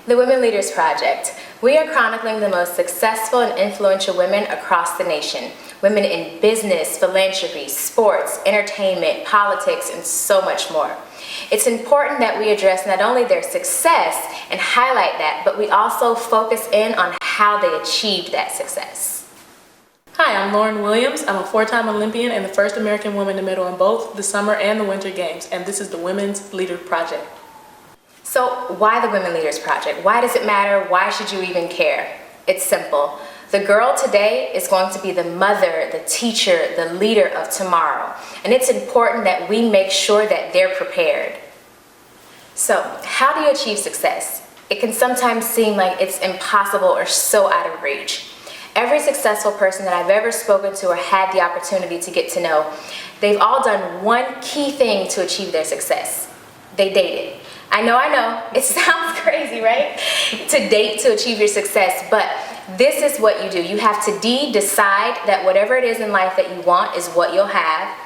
The Women Leaders Project. We are chronicling the most successful and influential women across the nation. Women in business, philanthropy, sports, entertainment, politics, and so much more. It's important that we address not only their success and highlight that, but we also focus in on how they achieved that success. Hi, I'm Lauryn Williams. I'm a four-time Olympian and the first American woman to medal in both the Summer and the Winter Games, and this is the Women's Leaders Project. So why the Women Leaders Project? Why does it matter? Why should you even care? It's simple. The girl today is going to be the mother, the teacher, the leader of tomorrow. And it's important that we make sure that they're prepared. So how do you achieve success? It can sometimes seem like it's impossible or so out of reach. Every successful person that I've ever spoken to or had the opportunity to get to know, they've all done one key thing to achieve their success. They dated. I know, it sounds crazy, right? To date to achieve your success, but this is what you do. You have to decide that whatever it is in life that you want is what you'll have.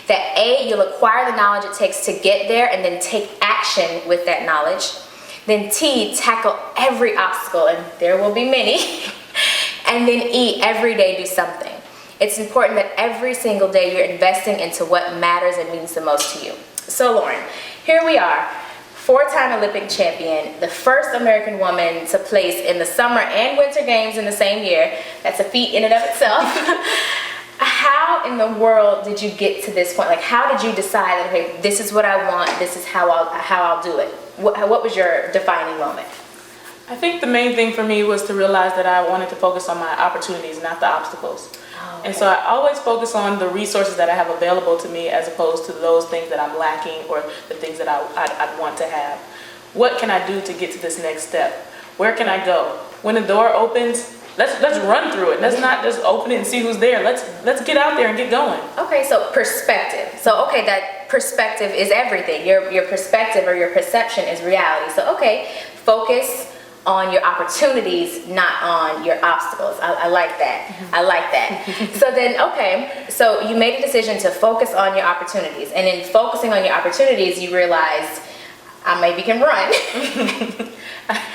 That A, you'll acquire the knowledge it takes to get there and then take action with that knowledge. Then T, tackle every obstacle, and there will be many. And then E, every day do something. It's important that every single day you're investing into what matters and means the most to you. So Lauryn, here we are. Four-time Olympic champion, the first American woman to place in the Summer and Winter Games in the same year. That's a feat in and of itself. How in the world did you get to this point? Like, how did you decide that, okay, this is what I want, this is how I'll do it? What was your defining moment? I think the main thing for me was to realize that I wanted to focus on my opportunities, not the obstacles. Okay. And so I always focus on the resources that I have available to me as opposed to those things that I'm lacking or the things that I'd want to have. What can I do to get to this next step? Where can I go? When the door opens, let's run through it. Let's not just open it and see who's there. Let's get out there and get going. Okay, so perspective. So okay, that perspective is everything. Your perspective or your perception is reality. So okay, focus on your opportunities, not on your obstacles. I like that. Mm-hmm. I like that. So then, okay, so you made a decision to focus on your opportunities. And in focusing on your opportunities, you realized I maybe can run.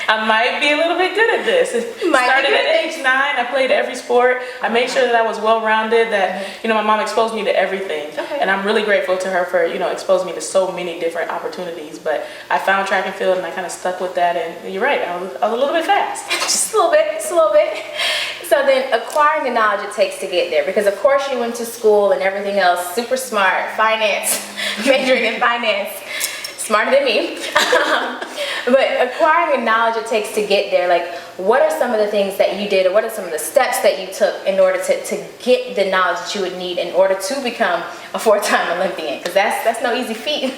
I might be a little bit good at this. Started at age 9, I played every sport. I made sure that I was well-rounded, that, my mom exposed me to everything. Okay. And I'm really grateful to her for, exposing me to so many different opportunities. But I found track and field and I kind of stuck with that, and you're right, I was a little bit fast. Just a little bit. So then acquiring the knowledge it takes to get there, because of course you went to school and everything else, super smart, finance, majoring in finance. Smarter than me. But acquiring the knowledge it takes to get there, like what are some of the things that you did or what are some of the steps that you took in order to get the knowledge that you would need in order to become a four-time Olympian? Because that's no easy feat.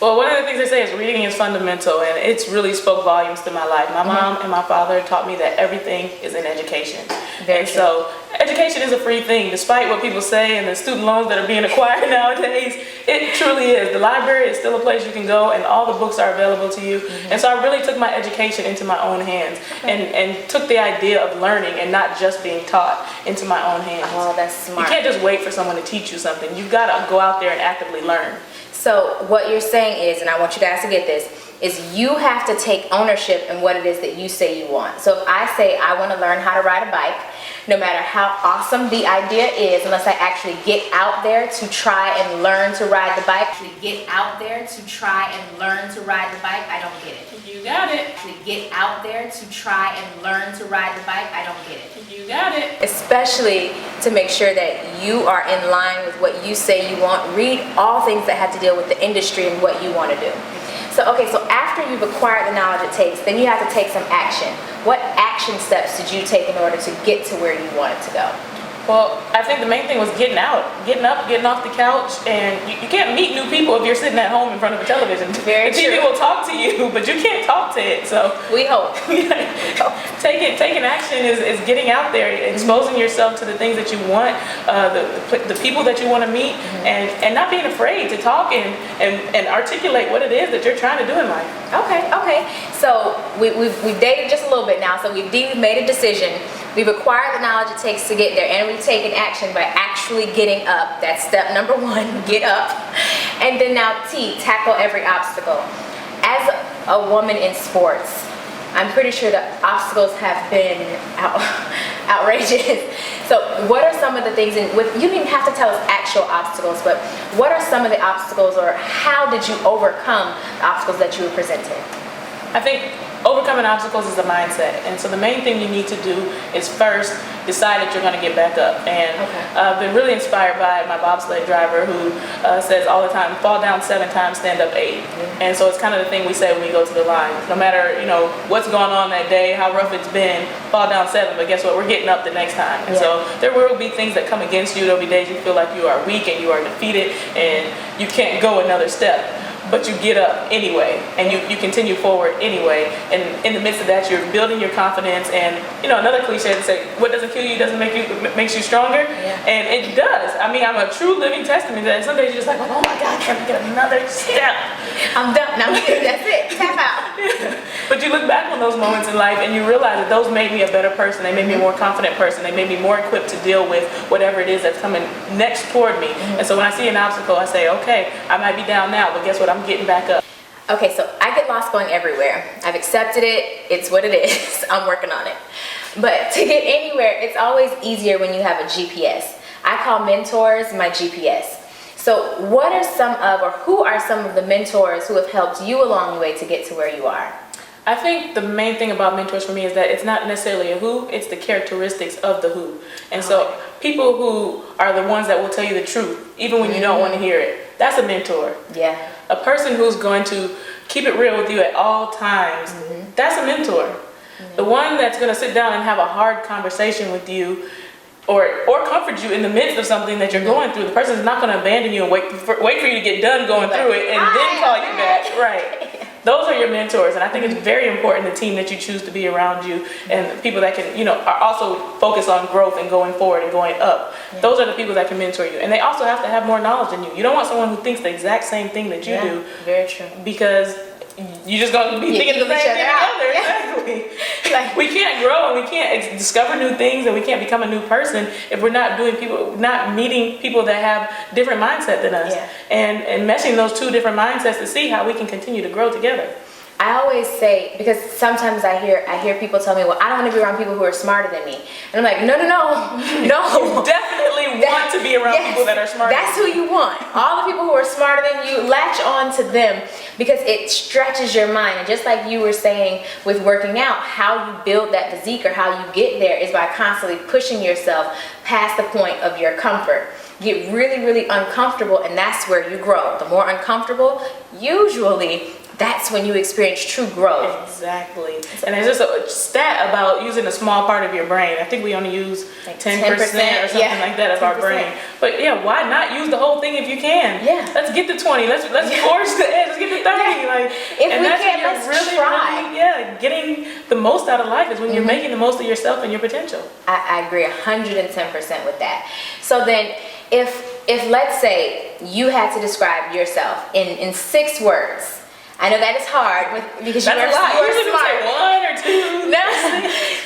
Well, one of the things they say is reading is fundamental, and it's really spoke volumes to my life. My mom and my father taught me that everything is in education. Very true. So education is a free thing, despite what people say and the student loans that are being acquired nowadays. It truly is. The library is still a place you can go, and all the books are available to you. And so I really took my education into my own hands, and took the idea of learning and not just being taught into my own hands. Oh, that's smart. You can't just wait for someone to teach you something. You've got to go out there and actively learn. So what you're saying is, and I want you guys to get this, is you have to take ownership in what it is that you say you want. So if I say I want to learn how to ride a bike, no matter how awesome the idea is, unless I actually get out there to try and learn to ride the bike, I don't get it. You got it. Get out there to try and learn to ride the bike, I don't get it. You got it. Especially to make sure that you are in line with what you say you want. Read all things that have to deal with the industry and what you want to do. So after you've acquired the knowledge it takes, then you have to take some action. What action steps did you take in order to get to where you wanted to go? Well, I think the main thing was getting out, getting up, getting off the couch, and you can't meet new people if you're sitting at home in front of a television. Very true. TV will talk to you, but you can't talk to it. So we hope. Taking action is getting out there, exposing yourself to the things that you want, the people that you want to meet, and not being afraid to talk and articulate what it is that you're trying to do in life. Okay. So we've dated just a little bit now. So we've made a decision. We've acquired the knowledge it takes to get there, and we've taken action by actually getting up. That's step number 1, get up. And then now T, tackle every obstacle. As a woman in sports, I'm pretty sure the obstacles have been outrageous. So what are some of the things, you don't even have to tell us actual obstacles, but what are some of the obstacles, or how did you overcome the obstacles that you were presented? I think overcoming obstacles is a mindset, and so the main thing you need to do is first decide that you're going to get back up. And I've been really inspired by my bobsled driver, who says all the time, fall down 7 times, stand up 8. And so it's kind of the thing we say when we go to the line. No matter what's going on that day, how rough it's been, fall down 7, but guess what, we're getting up the next time. And so there will be things that come against you. There'll be days you feel like you are weak and you are defeated and you can't go another step. But you get up anyway, and you continue forward anyway. And in the midst of that, you're building your confidence. And another cliche to say, what doesn't kill you doesn't makes you stronger. And it does. I mean, I'm a true living testament to that. Some days you're just like, oh my God, can I get another step? I'm done. Now that's it. Tap out. But you look back on those moments in life and you realize that those made me a better person. They made me a more confident person. They made me more equipped to deal with whatever it is that's coming next toward me. And so when I see an obstacle, I say, okay, I might be down now, but guess what? I'm getting back up. Okay, so I get lost going everywhere. I've accepted it. It's what it is. I'm working on it. But to get anywhere, it's always easier when you have a GPS. I call mentors my GPS. So what are who are some of the mentors who have helped you along the way to get to where you are? I think the main thing about mentors for me is that it's not necessarily a who, it's the characteristics of the who. And so people who are the ones that will tell you the truth, even when you don't want to hear it, that's a mentor. Yeah. A person who's going to keep it real with you at all times, that's a mentor. The one that's going to sit down and have a hard conversation with you or comfort you in the midst of something that you're going through. The person is not going to abandon you and wait for you to get done going through it and then call you back. Right. Those are your mentors, and I think it's very important the team that you choose to be around you and people that can, are also focused on growth and going forward and going up. Those are the people that can mentor you, and they also have to have more knowledge than you. You don't want someone who thinks the exact same thing that you do. Very true. Because you're just going to be thinking the same thing together. Exactly. Like, we can't grow and we can't discover new things and we can't become a new person if we're not meeting people that have different mindset than us, and meshing those two different mindsets to see how we can continue to grow together. I always say, because sometimes I hear people tell me, well, I don't want to be around people who are smarter than me. And I'm like, no. You definitely want to be around people that are smarter. That's who you want. All the people who are smarter than you, latch on to them because it stretches your mind. And just like you were saying with working out, how you build that physique or how you get there is by constantly pushing yourself past the point of your comfort. Get really, really uncomfortable, and that's where you grow. The more uncomfortable, usually, that's when you experience true growth. Exactly. And there's just a stat about using a small part of your brain. I think we only use like 10% or something like that of 10%. Our brain. But why not use the whole thing if you can? Yeah. Let's get to 20. Let's force the edge. Let's get to 30. Like, if we can, let's really try. Getting the most out of life is when you're making the most of yourself and your potential. I agree 110% with that. So then, if let's say you had to describe yourself in 6 words. I know that is hard because you are smart. One or two. No,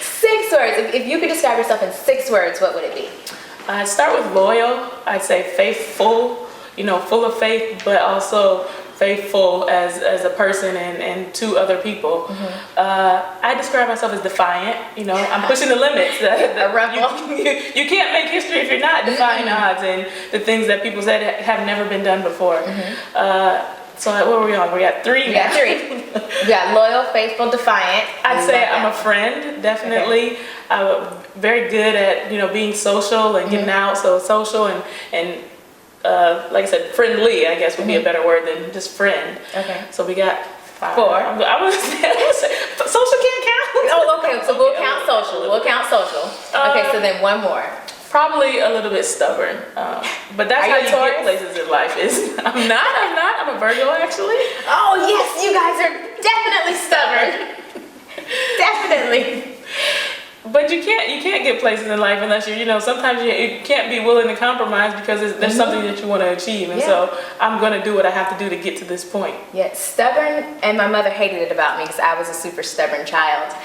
6 words. If you could describe yourself in 6 words, what would it be? I'd start with loyal. I'd say faithful. Full of faith, but also faithful as a person and to other people. I describe myself as defiant. I'm pushing the limits. A rebel. You can't make history if you're not defying odds and the things that people said have never been done before. So what were we on? We got 3 now. We got 3. We got loyal, faithful, defiant. I'd say I'm a friend, definitely. Okay. I'm very good at being social and getting out. So social and like I said, friendly, I guess would be a better word than just friend. Okay. So we got 5. 4. I would say social can't count. Oh, okay. So we'll count social. We'll count social. Okay. So then one more. Probably a little bit stubborn, but that's how you get places in life. I'm not. I'm a Virgo, actually. Oh yes, you guys are definitely stubborn. Definitely. But you can't get places in life unless sometimes you can't be willing to compromise because there's something that you want to achieve, and so I'm going to do what I have to do to get to this point. Yeah, stubborn, and my mother hated it about me because I was a super stubborn child.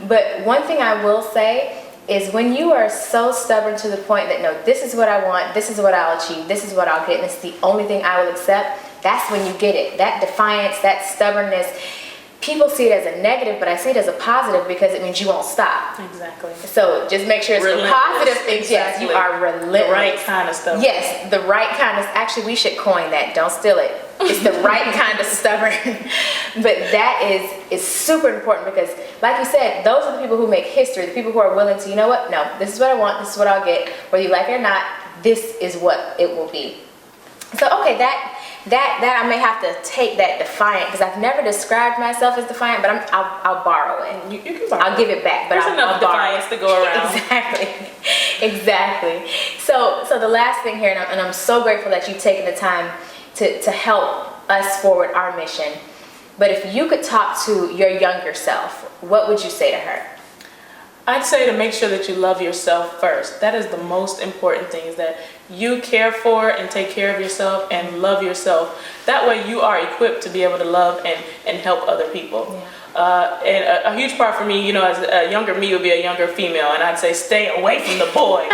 But one thing I will say is when you are so stubborn to the point that, no, this is what I want, this is what I'll achieve, this is what I'll get, and it's the only thing I will accept, that's when you get it. That defiance, that stubbornness, people see it as a negative, but I see it as a positive because it means you won't stop. Exactly. So just make sure it's the positive things. Exactly. Yes, you are relentless. The right kind of stuff. Yes, the right kind of, actually we should coin that, don't steal it. It's the right kind of stubborn. But that is super important because, like you said, those are the people who make history, the people who are willing to, you know what, no, this is what I want, this is what I'll get, whether you like it or not, this is what it will be. So, okay, that I may have to take that defiant, because I've never described myself as defiant, but I'll borrow it. You can borrow I'll give it back, but There's enough defiance to go around. Exactly. So the last thing here, and I'm so grateful that you've taken the time to help us forward our mission. But if you could talk to your younger self, what would you say to her? I'd say to make sure that you love yourself first. That is the most important thing, is that you care for and take care of yourself and love yourself. That way you are equipped to be able to love and help other people. Yeah. And a huge part for me, you know, as a younger me would be a younger female, and I'd say stay away from the boys.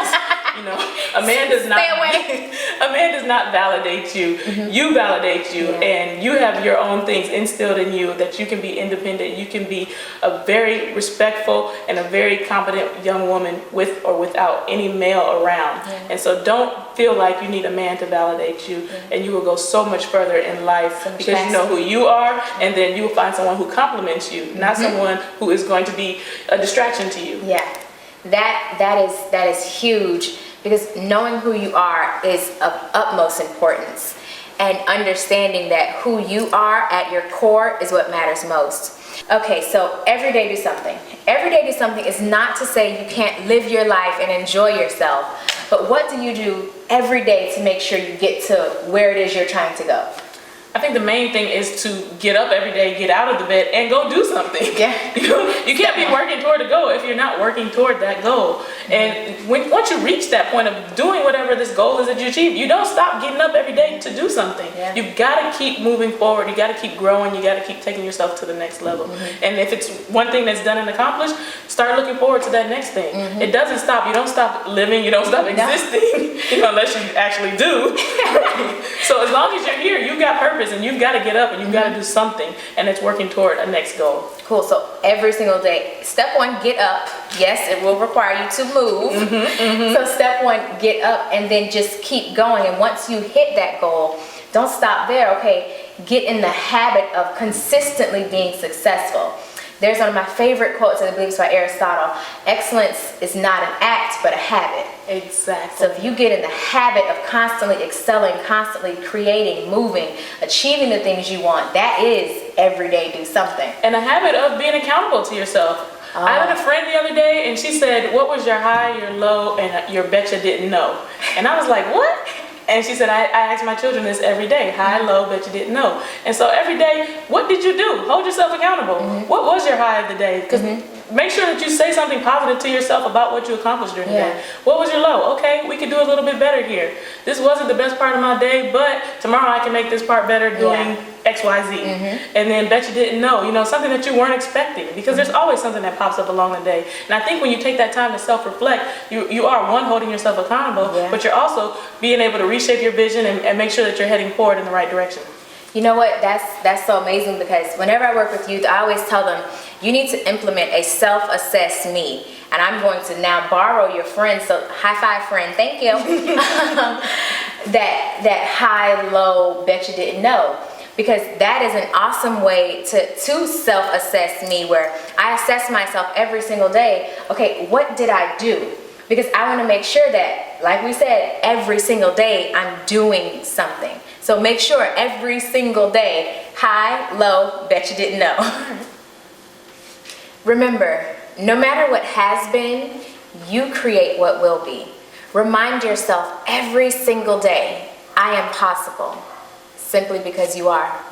You know, a man does not validate you. Mm-hmm. You validate you, yeah. And you have your own things instilled in you that you can be independent. You can be a very respectful and a very competent young woman with or without any male around. Yeah. And so don't feel like you need a man to validate you, yeah. And you will go so much further in life because you know who you are, and then you will find someone who compliments you, not someone who is going to be a distraction to you. Yeah, that is huge. Because knowing who you are is of utmost importance, and understanding that who you are at your core is what matters most. Okay, so every day do something. Every day do something is not to say you can't live your life and enjoy yourself, but what do you do every day to make sure you get to where it is you're trying to go? I think the main thing is to get up every day, get out of the bed, and go do something. Yeah. You can't be working toward a goal if you're not working toward that goal. And once you reach that point of doing whatever this goal is that you achieve, you don't stop getting up every day to do something. Yeah. You've got to keep moving forward. You got to keep growing. You got to keep taking yourself to the next level. Mm-hmm. And if it's one thing that's done and accomplished, start looking forward to that next thing. Mm-hmm. It doesn't stop. You don't stop living. You don't stop existing, unless you actually do. So as long as you're here, you've got purpose. And you've got to get up and you've got to do something, and it's working toward a next goal. Cool. So every single day, step one, get up. Yes, it will require you to move. Mm-hmm, mm-hmm. So step one, get up, and then just keep going. And once you hit that goal, don't stop there. Okay, get in the habit of consistently being successful. There's one of my favorite quotes, and I believe it's by Aristotle. Excellence is not an act, but a habit. Exactly. So if you get in the habit of constantly excelling, constantly creating, moving, achieving the things you want, that is every day do something. And a habit of being accountable to yourself. I had a friend the other day, and she said, what was your high, your low, and your betcha didn't know? And I was like, what? And she said, I ask my children this every day, high, low, bet you didn't know. And so every day, what did you do? Hold yourself accountable. Mm-hmm. What was your high of the day? Because make sure that you say something positive to yourself about what you accomplished during the day. What was your low? Okay, we could do a little bit better here. This wasn't the best part of my day, but tomorrow I can make this part better doing X, Y, Z. Mm-hmm. And then bet you didn't know, something that you weren't expecting, because there's always something that pops up along the day. And I think when you take that time to self-reflect, you are, one, holding yourself accountable, but you're also being able to reshape your vision and make sure that you're heading forward in the right direction. You know what, that's so amazing, because whenever I work with youth, I always tell them, you need to implement a self-assess me. And I'm going to now borrow your friend, so high five friend, thank you. that high, low, bet you didn't know. Because that is an awesome way to self-assess me, where I assess myself every single day. Okay, what did I do? Because I want to make sure that, like we said, every single day I'm doing something. So make sure every single day, high, low, bet you didn't know. Remember, no matter what has been, you create what will be. Remind yourself every single day, I am possible, simply because you are.